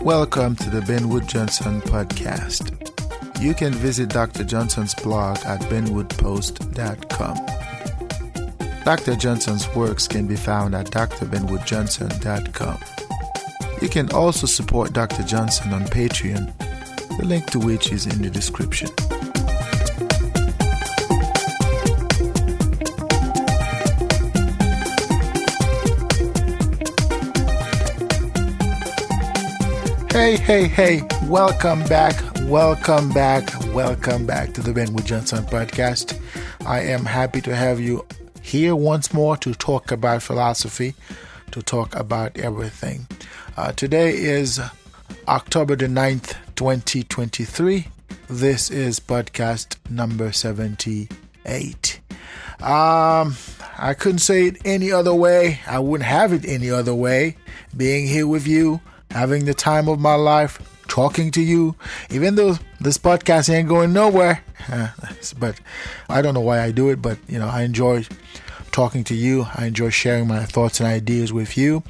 Welcome to the Ben Wood Johnson podcast. You can visit Dr. Johnson's blog at benwoodpost.com. Dr. Johnson's works can be found at drbenwoodjohnson.com. You can also support Dr. Johnson on Patreon, the link to which is in the description. Hey, welcome back to the Ben Wood Johnson podcast. I am happy to have you here once more to talk about philosophy, to talk about everything. Today is October the 9th, 2023. This is podcast number 78. I couldn't say it any other way. I wouldn't have it any other way. Being here with you, having the time of my life, talking to you, even though this podcast ain't going nowhere. But I don't know why I do it, but I enjoy talking to you. I enjoy sharing my thoughts and ideas with you.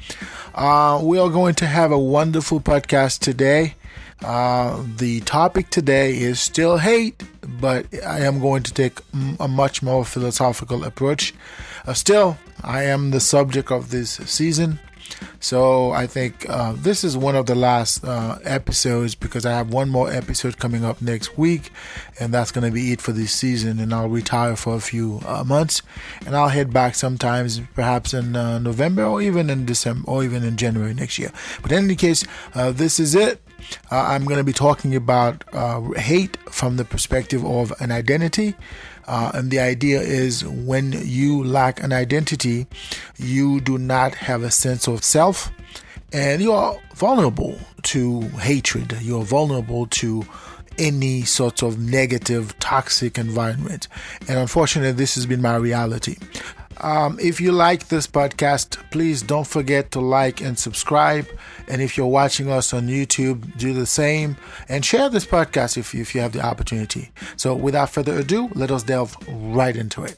We are going to have a wonderful podcast today. The topic today is still hate, but I am going to take a much more philosophical approach. Still, I am the subject of this season. So I think this is one of the last episodes, because I have one more episode coming up next week, and that's going to be it for this season, and I'll retire for a few months, and I'll head back sometimes perhaps in November or even in December or even in January next year. But in any case, this is it. I'm going to be talking about hate from the perspective of an identity. And the idea is, when you lack an identity, you do not have a sense of self, and you are vulnerable to hatred. You are vulnerable to any sort of negative, toxic environment. And unfortunately, this has been my reality. If you like this podcast, please don't forget to like and subscribe. And if you're watching us on YouTube, do the same and share this podcast if you have the opportunity. So without further ado, let us delve right into it.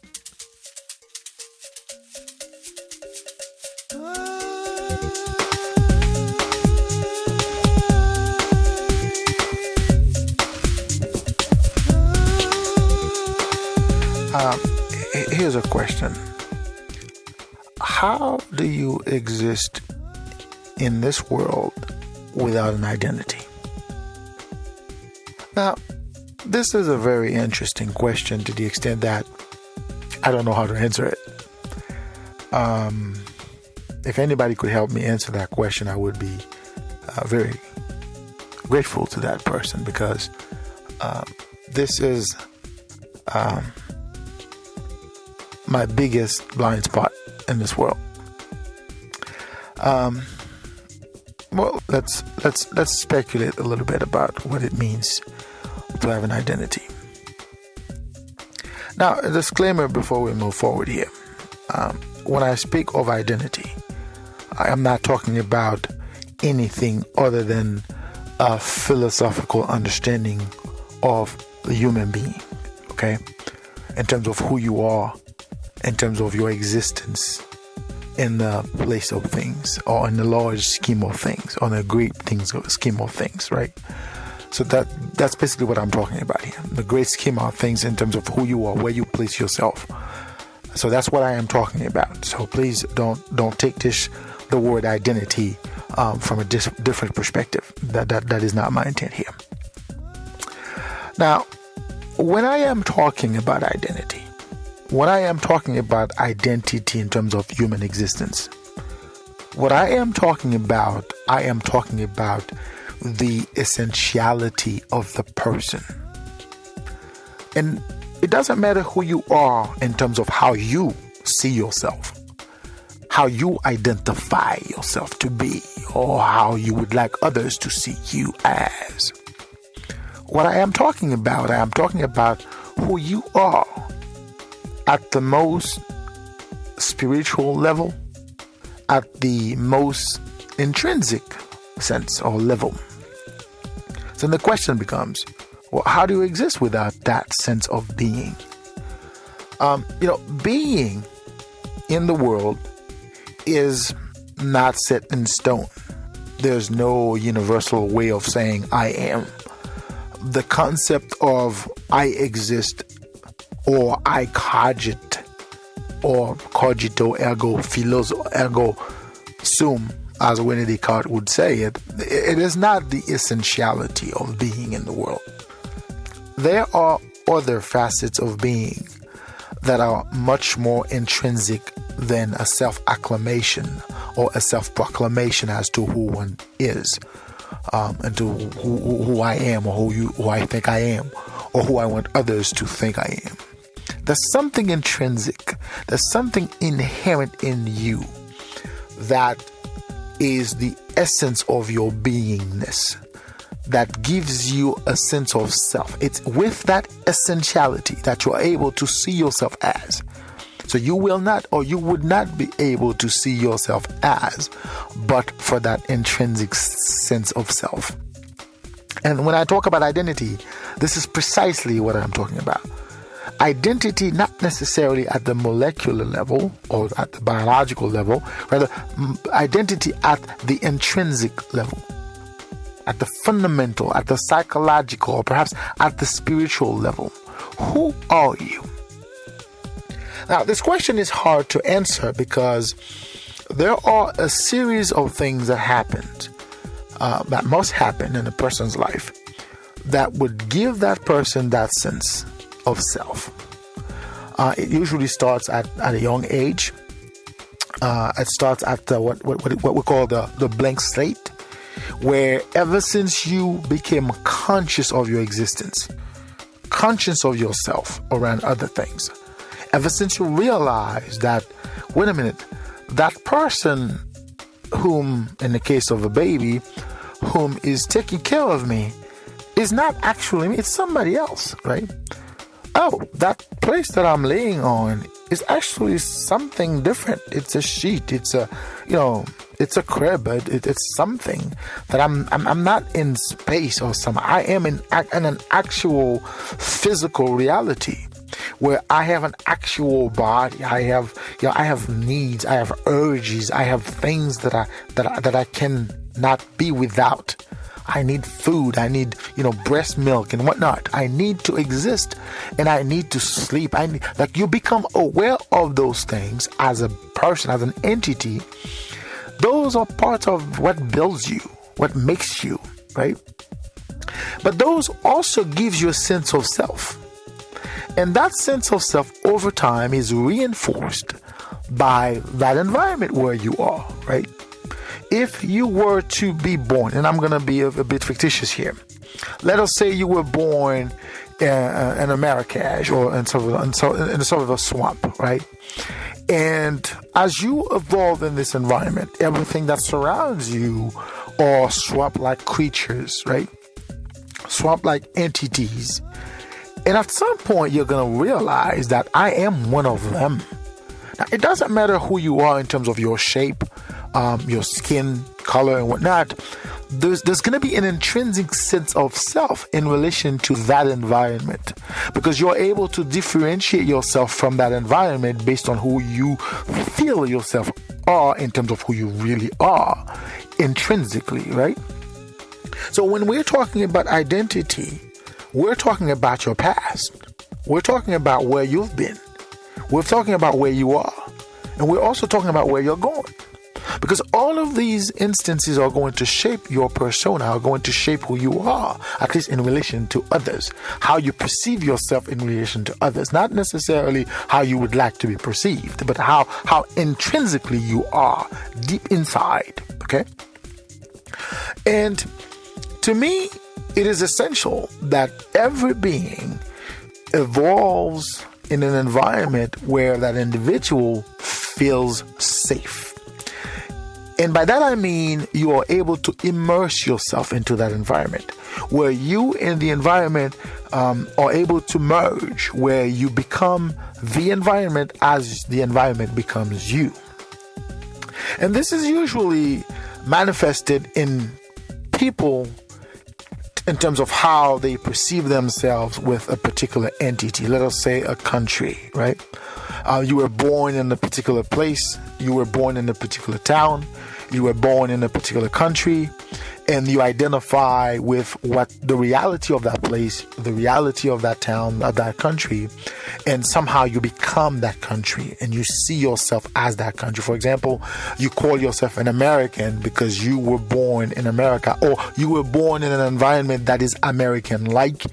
Here's a question. How do you exist in this world without an identity? Now, this is a very interesting question, to the extent that I don't know how to answer it. If anybody could help me answer that question, I would be very grateful to that person, because this is my biggest blind spot in this world. Well, let's speculate a little bit about what it means to have an identity. Now, a disclaimer before we move forward here. When I speak of identity, I am not talking about anything other than a philosophical understanding of the human being, okay? In terms of who you are, in terms of your existence in the place of things, or in the large scheme of things, or in the great scheme of things, right? So that's basically what I'm talking about here. The great scheme of things in terms of who you are, where you place yourself. So that's what I am talking about. So please don't take the word identity from a different perspective. That is not my intent here. Now, when I am talking about identity, when I am talking about identity in terms of human existence, what I am talking about the essentiality of the person. And it doesn't matter who you are in terms of how you see yourself, how you identify yourself to be, or how you would like others to see you as. What I am talking about who you are at the most spiritual level, at the most intrinsic sense or level. So the question becomes, well, how do you exist without that sense of being? Being in the world is not set in stone. there's no universal way of saying I am. The concept of I exist, or I cogit, or cogito ergo philoso ergo sum, as René Descartes would say it, it is not the essentiality of being in the world. There are other facets of being that are much more intrinsic than a self-acclamation or a self-proclamation as to who one is, and to who I am, or who I think I am, or who I want others to think I am. There's something intrinsic, there's something inherent in you that is the essence of your beingness, that gives you a sense of self. It's with that essentiality that you are able to see yourself as. So you will not, or you would not be able to see yourself as, but for that intrinsic sense of self. And when I talk about identity, this is precisely what I'm talking about. Identity, not necessarily at the molecular level or at the biological level, rather identity at the intrinsic level, at the fundamental, at the psychological, or perhaps at the spiritual level. Who are you? Now, this question is hard to answer because there are a series of things that happened, that must happen in a person's life, that would give that person that sense of self. It usually starts at a young age. It starts at what we call the blank slate, where ever since you became conscious of your existence, conscious of yourself around other things, ever since you realize that, wait a minute, that person whom, in the case of a baby, whom is taking care of me is not actually me, it's somebody else, right? Oh, that place that I'm laying on is actually something different. It's a sheet. It's a, it's a crib. It's something that I'm not in space or something. I am in an actual physical reality where I have an actual body. I have needs. I have urges. I have things that I cannot be without. I need food. I need, breast milk and whatnot. I need to exist, and I need to sleep. You become aware of those things as a person, as an entity. Those are parts of what builds you, what makes you, right? But those also gives you a sense of self. And that sense of self over time is reinforced by that environment where you are, right? If you were to be born, and I'm going to be a bit fictitious here. Let us say you were born in a marrakesh or in sort of a swamp, right? And as you evolve in this environment, everything that surrounds you are swamp-like creatures, right? Swamp-like entities. And at some point, you're going to realize that I am one of them. Now, it doesn't matter who you are in terms of your shape, your skin color and whatnot. There's going to be an intrinsic sense of self in relation to that environment, because you're able to differentiate yourself from that environment based on who you feel yourself are in terms of who you really are intrinsically, right? So when we're talking about identity, we're talking about your past. We're talking about where you've been. We're talking about where you are. And we're also talking about where you're going. Because all of these instances are going to shape your persona, are going to shape who you are, at least in relation to others, how you perceive yourself in relation to others, not necessarily how you would like to be perceived, but how intrinsically you are deep inside, okay? And to me, it is essential that every being evolves in an environment where that individual feels safe. And by that I mean you are able to immerse yourself into that environment, where you and the environment are able to merge, where you become the environment as the environment becomes you. And this is usually manifested in people in terms of how they perceive themselves with a particular entity. Let us say a country, right? You were born in a particular place. You were born in a particular town. you were born in a particular country, and you identify with what the reality of that place, the reality of that town, of that country, and somehow you become that country and you see yourself as that country. For example, you call yourself an American because you were born in America, or you were born in an environment that is American-like,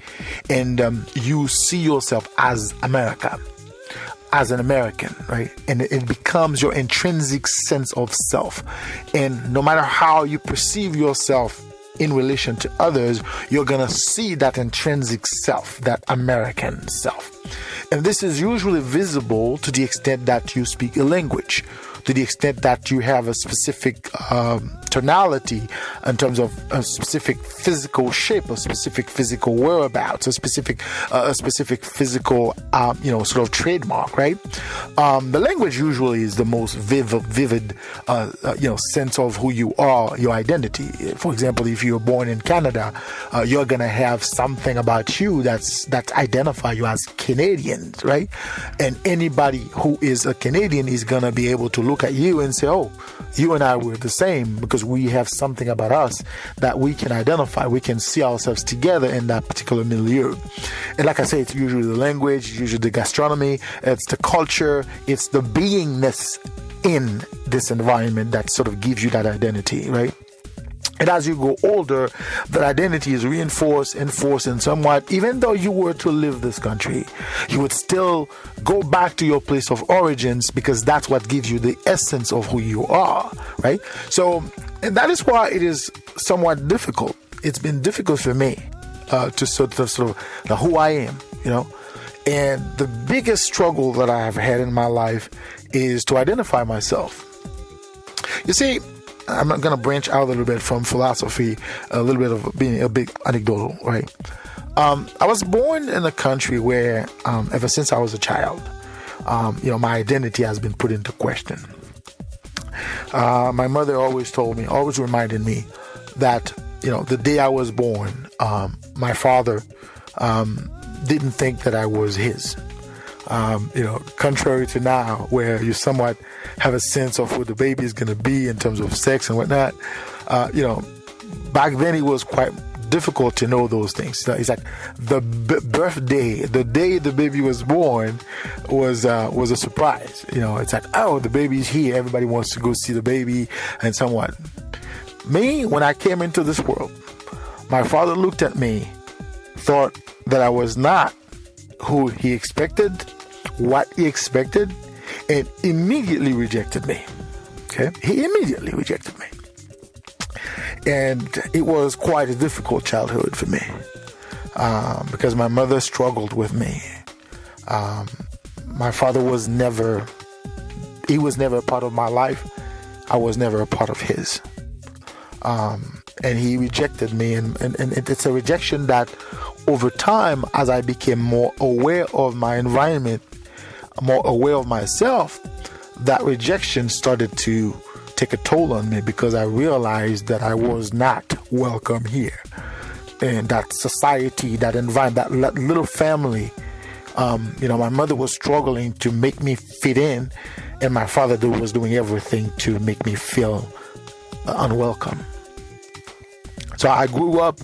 and you see yourself as America, as an American, right? And it becomes your intrinsic sense of self. And no matter how you perceive yourself in relation to others, you're going to see that intrinsic self, that American self. And this is usually visible to the extent that you speak a language, to the extent that you have a specific tonality in terms of a specific physical shape, a specific physical whereabouts, a specific physical, sort of trademark, right? The language usually is the most vivid, sense of who you are, your identity. For example, if you're born in Canada, you're gonna have something about you that identify you as Canadian, right? And anybody who is a Canadian is gonna be able to look at you and say, oh, you and I were the same, because we have something about us that we can identify. We can see ourselves together in that particular milieu. And like I say, it's usually the language, usually the gastronomy, it's the culture, it's the beingness in this environment that sort of gives you that identity, right? And as you go older, that identity is reinforced, enforced, and somewhat, even though you were to leave this country, you would still go back to your place of origins, because that's what gives you the essence of who you are, right? So, and that is why it is somewhat difficult. It's been difficult for me to sort of who I am, And the biggest struggle that I have had in my life is to identify myself. You see, I'm not going to branch out a little bit from philosophy, a little bit of being a bit anecdotal, right? I was born in a country where, ever since I was a child, my identity has been put into question. My mother always reminded me that, the day I was born, my father didn't think that I was his. Contrary to now, where you somewhat have a sense of who the baby is going to be in terms of sex and whatnot, back then it was quite difficult to know those things. It's like the birthday, the day the baby was born, was a surprise. It's like, oh, the baby's here. Everybody wants to go see the baby and somewhat. Me, when I came into this world, my father looked at me, thought that I was not who he expected, what he expected, and immediately rejected me. Okay? He immediately rejected me. And it was quite a difficult childhood for me, because my mother struggled with me. My father was never a part of my life. I was never a part of his. And he rejected me, and it's a rejection that over time, as I became more aware of my environment, more aware of myself, that rejection started to take a toll on me, because I realized that I was not welcome here. And that society, that environment, that little family, my mother was struggling to make me fit in, and my father was doing everything to make me feel unwelcome. So I grew up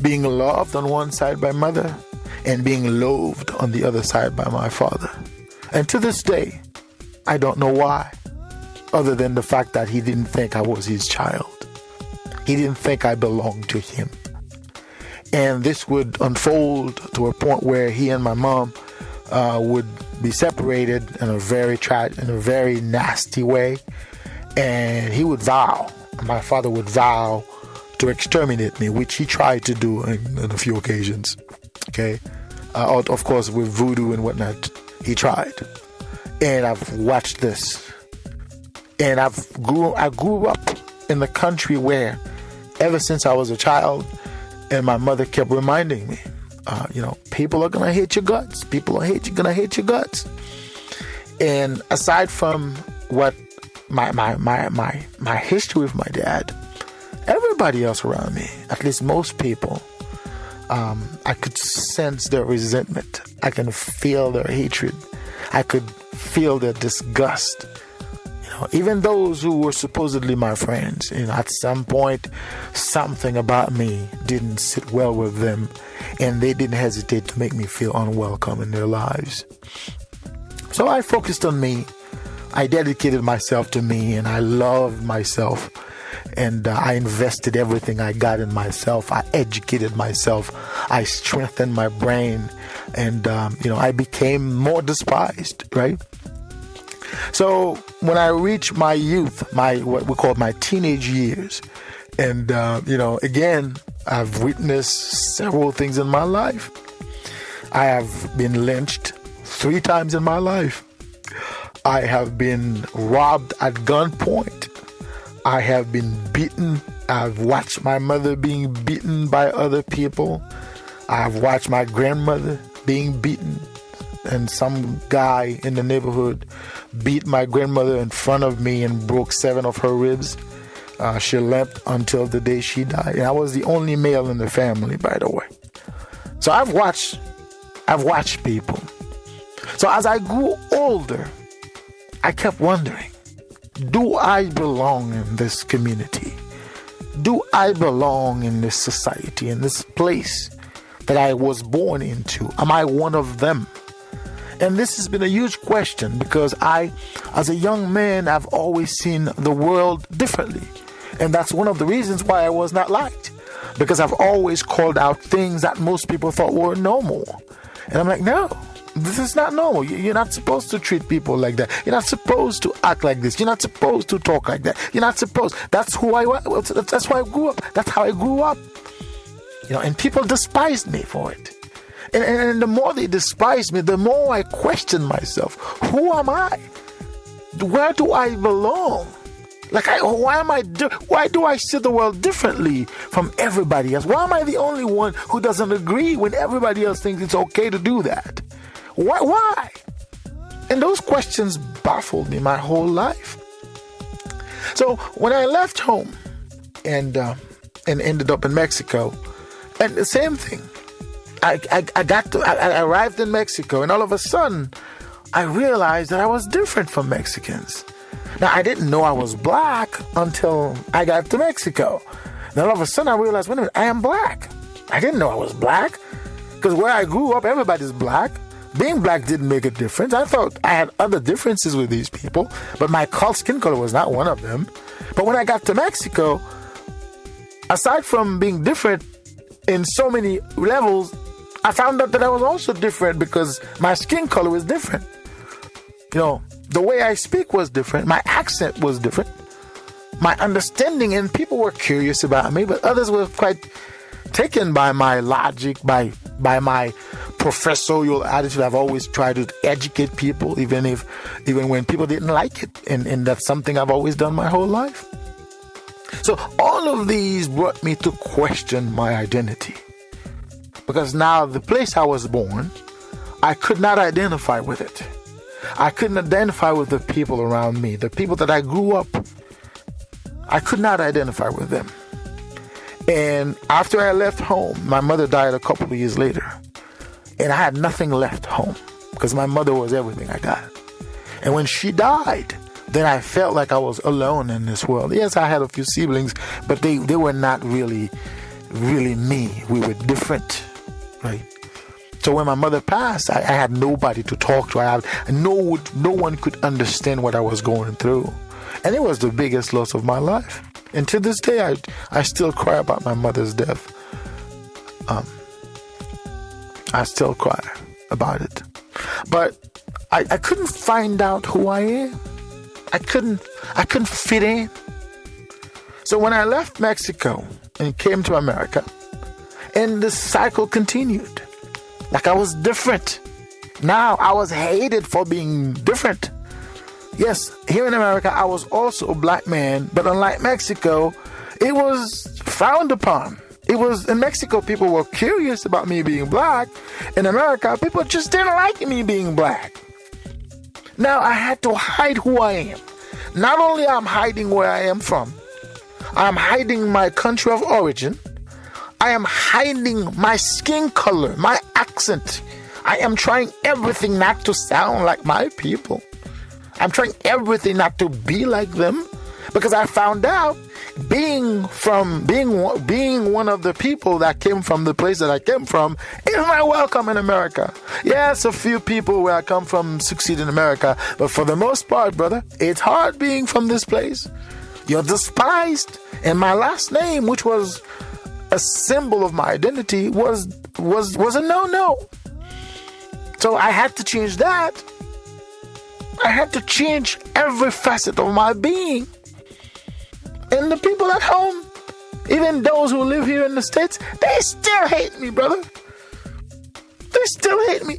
being loved on one side by mother and being loathed on the other side by my father. And to this day, I don't know why, other than the fact that he didn't think I was his child. He didn't think I belonged to him. And this would unfold to a point where he and my mom would be separated in a very nasty way. And he would vow, my father would vow to exterminate me, which he tried to do on a few occasions. Okay, of course with voodoo and whatnot, he tried. And I've watched this, and I grew up in the country where, ever since I was a child, and my mother kept reminding me, people are gonna hate your guts. People are gonna hate your guts. And aside from what my history with my dad, everybody else around me, at least most people, I could sense their resentment. I can feel their hatred. I could feel their disgust. Even those who were supposedly my friends, at some point, something about me didn't sit well with them, and they didn't hesitate to make me feel unwelcome in their lives. So I focused on me. I dedicated myself to me, and I loved myself. And I invested everything I got in myself. I educated myself. I strengthened my brain. And, I became more despised, right? So when I reached my youth, what we call my teenage years, and, again, I've witnessed several things in my life. I have been lynched 3 times in my life. I have been robbed at gunpoint. I have been beaten. I've watched my mother being beaten by other people. I've watched my grandmother being beaten. And some guy in the neighborhood beat my grandmother in front of me and broke 7 of her ribs. She limped until the day she died. And I was the only male in the family, by the way. So I've watched people. So as I grew older, I kept wondering, do I belong in this community? Do I belong in this society, in this place that I was born into? Am I one of them? And this has been a huge question because I, as a young man, I've always seen the world differently. And that's one of the reasons why I was not liked. Because I've always called out things that most people thought were normal. And I'm like, no, this is not normal. You're not supposed to treat people like that. You're not supposed to act like this. You're not supposed to talk like that. You're not supposed. That's who I was. That's who I grew up. That's how I grew up. And people despised me for it. And the more they despised me, the more I questioned myself. Who am I? Where do I belong? Why do I see the world differently from everybody else? Why am I the only one who doesn't agree when everybody else thinks it's okay to do that? Why? And those questions baffled me my whole life. So when I left home and ended up in Mexico, and the same thing, I arrived in Mexico, and all of a sudden, I realized that I was different from Mexicans. Now, I didn't know I was black until I got to Mexico. Then all of a sudden, I realized, wait a minute, I am black. I didn't know I was black, because where I grew up, everybody's black. Being black didn't make a difference. I thought I had other differences with these people, but my skin color was not one of them. But when I got to Mexico, aside from being different in so many levels, I found out that I was also different because my skin color was different. The way I speak was different. My accent was different. My understanding, and people were curious about me, but others were quite taken by my logic, by my professorial attitude. I've always tried to educate people, even when people didn't like it. And that's something I've always done my whole life. So all of these brought me to question my identity. Because now the place I was born, I could not identify with it. I couldn't identify with the people around me. The people that I grew up, I could not identify with them. And after I left home, my mother died a couple of years later. And I had nothing left home because my mother was everything I got. And when she died, then I felt like I was alone in this world. Yes, I had a few siblings, but they were not really me. We were different, right? So when my mother passed, I had nobody to talk to. No one could understand what I was going through. And it was the biggest loss of my life. And to this day, I still cry about my mother's death. I still cry about it. But I couldn't find out who I am. I couldn't fit in. So when I left Mexico and came to America, and the cycle continued. Like I was different. Now I was hated for being different. Yes, here in America, I was also a black man, but unlike Mexico, it was frowned upon. In Mexico, people were curious about me being black. In America, people just didn't like me being black. Now I had to hide who I am. Not only am I hiding where I am from, I'm hiding my country of origin. I am hiding my skin color, my accent. I am trying everything not to sound like my people. I'm trying everything not to be like them, because I found out being one of the people that came from the place that I came from is not welcome in America. Yes, a few people where I come from succeed in America, but for the most part, brother, it's hard being from this place. You're despised, and my last name, which was a symbol of my identity, was a no. So I had to change that. I had to change every facet of my being. And the people at home, even those who live here in the States, they still hate me, brother. They still hate me.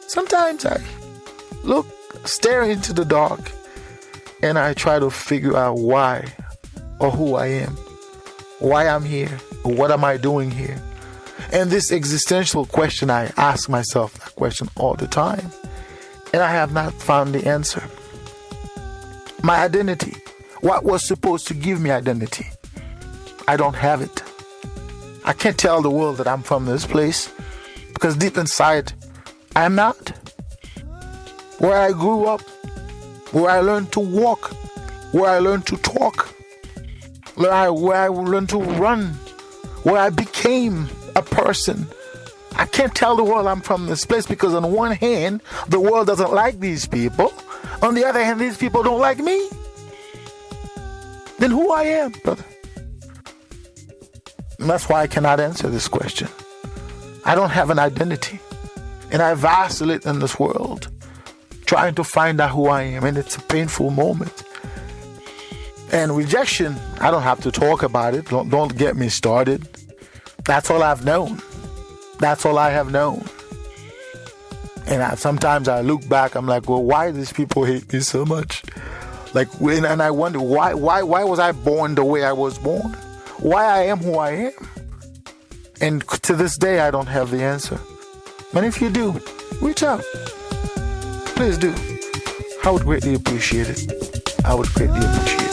Sometimes I stare into the dark, and I try to figure out why or who I am, why I'm here, or what am I doing here. And this existential question, I ask myself that question all the time, and I have not found the answer. My identity, what was supposed to give me identity, I don't have it. I can't tell the world that I'm from this place, because deep inside, I'm not. Where I grew up, where I learned to walk, where I learned to talk, where I learned to run, where I became a person. I can't tell the world I'm from this place, because on one hand, the world doesn't like these people. On the other hand, these people don't like me. Then who I am, brother? And that's why I cannot answer this question. I don't have an identity. And I vacillate in this world, trying to find out who I am. And it's a painful moment. And rejection, I don't have to talk about it. Don't get me started. That's all I've known. That's all I have known. And sometimes I look back, I'm like, well, why do these people hate me so much? And I wonder, why was I born the way I was born? Why I am who I am? And to this day, I don't have the answer. And if you do, reach out. Please do. I would greatly appreciate it. I would greatly appreciate it.